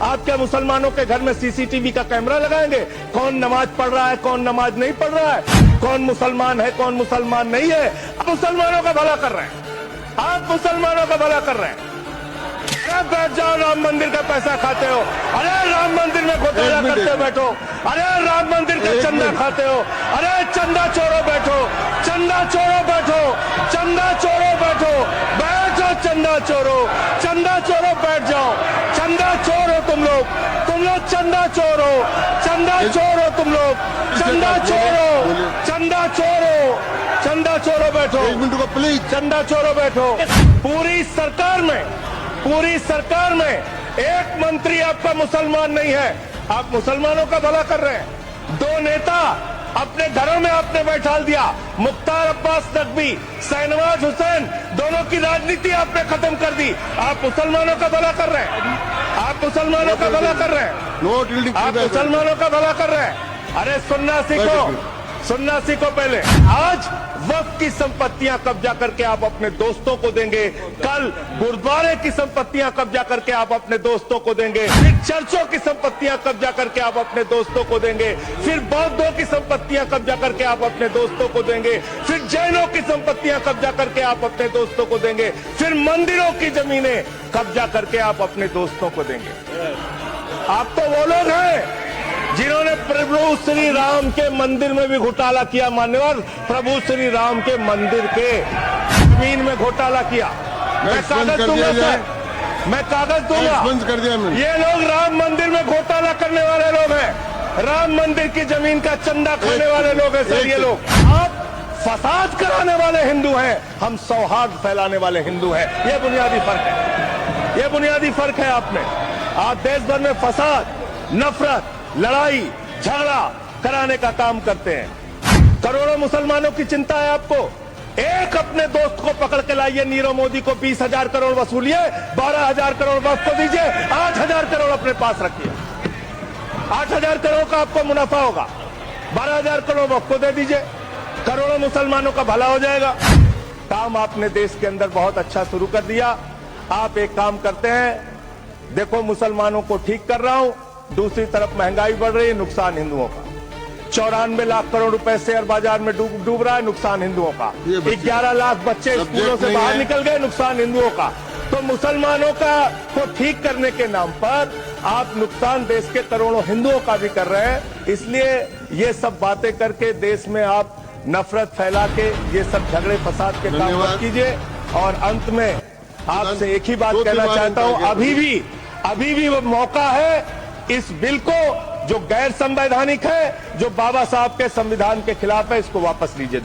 आप क्या मुसलमानों के घर में सीसीटीवी का कैमरा लगाएंगे? कौन नमाज पढ़ रहा है, कौन नमाज नहीं पढ़ रहा है, कौन मुसलमान है, कौन मुसलमान नहीं है? आप मुसलमानों का भला कर रहे हैं, आप मुसलमानों का भला कर रहे हैं। बैठ जाओ, राम मंदिर का पैसा खाते हो, अरे राम मंदिर में घोटाला करते बैठो, अरे राम मंदिर का चंदा खाते हो, अरे चंदा चोरो बैठो, चंदा चोरो बैठो, चंदा चोरो बैठो, बैठ जाओ चंदा चोरो, चंदा चोरो बैठ जाओ, चंदा चोरो तुम लोग चंदा चोरो, चंदा चोरो तुम लोग, चंदा चोरो, चंदा चोरो, चंदा चोरो बैठो, प्लीज चंदा चोरो बैठो। पूरी सरकार में एक मंत्री आपका मुसलमान नहीं है, आप मुसलमानों का भला कर रहे हैं। दो नेता अपने घरों में आपने बैठा दिया, मुख्तार अब्बास नकवी, शाहनवाज हुसैन, दोनों की राजनीति आपने खत्म कर दी। आप मुसलमानों का भला कर रहे हैं, आप मुसलमानों का भला कर रहे हैं, आप मुसलमानों का भला कर रहे हैं। अरे सुनना सीखो पहले। आज वक्फ की संपत्तियां कब्जा करके आप अपने दोस्तों को देंगे, कल गुरुद्वारे की संपत्तियां कब्जा करके आप अपने दोस्तों को देंगे, फिर चर्चों की संपत्तियां कब्जा करके आप अपने दोस्तों को देंगे, फिर बौद्धों की संपत्तियां कब्जा करके आप अपने दोस्तों को देंगे, फिर जैनों की संपत्तियां कब्जा करके आप अपने दोस्तों को देंगे, फिर मंदिरों की जमीनें कब्जा करके आप अपने दोस्तों को देंगे। आप तो वो लोग हैं जिन्होंने प्रभु श्री राम के मंदिर में भी घोटाला किया। मान्यवर, प्रभु श्री राम के मंदिर के जमीन में घोटाला किया। मैं कागज दूंगा सर, मैं कागज दूंगा। ये लोग राम मंदिर में घोटाला करने वाले लोग हैं, राम मंदिर की जमीन का चंदा खाने वाले लोग हैं सर। ये लोग आप फसाद कराने वाले हिंदू हैं, हम सौहार्द फैलाने वाले हिंदू हैं। ये बुनियादी फर्क है, ये बुनियादी फर्क है। आपने आप देश भर में फसाद, नफरत, लड़ाई झगड़ा कराने का काम करते हैं। करोड़ों मुसलमानों की चिंता है आपको। एक अपने दोस्त को पकड़ के लाइए, नीरव मोदी को 20,000 करोड़ वसूलिए, 12,000 करोड़ वक्फ को दीजिए, 8,000 करोड़ अपने पास रखिए। 8,000 करोड़ का आपको मुनाफा होगा, 12,000 करोड़ वक्फ को दे दीजिए, करोड़ों मुसलमानों का भला हो जाएगा। काम आपने देश के अंदर बहुत अच्छा शुरू कर दिया। आप एक काम करते हैं, देखो मुसलमानों को ठीक कर रहा हूं, दूसरी तरफ महंगाई बढ़ रही है, नुकसान हिंदुओं का। 94 लाख करोड़ रुपए शेयर बाजार में डूब रहा है, नुकसान हिंदुओं का। 11 लाख बच्चे स्कूलों से बाहर निकल गए, नुकसान हिंदुओं का। तो मुसलमानों का को ठीक करने के नाम पर आप नुकसान देश के करोड़ों हिंदुओं का भी कर रहे हैं। इसलिए ये सब बातें करके देश में आप नफरत फैला के ये सब झगड़े फसाद के काम मत कीजिए। और अंत में आपसे एक ही बात कहना चाहता हूं, अभी भी वो मौका है, इस बिल को जो गैर संवैधानिक है, जो बाबा साहब के संविधान के खिलाफ है, इसको वापस लीजिए।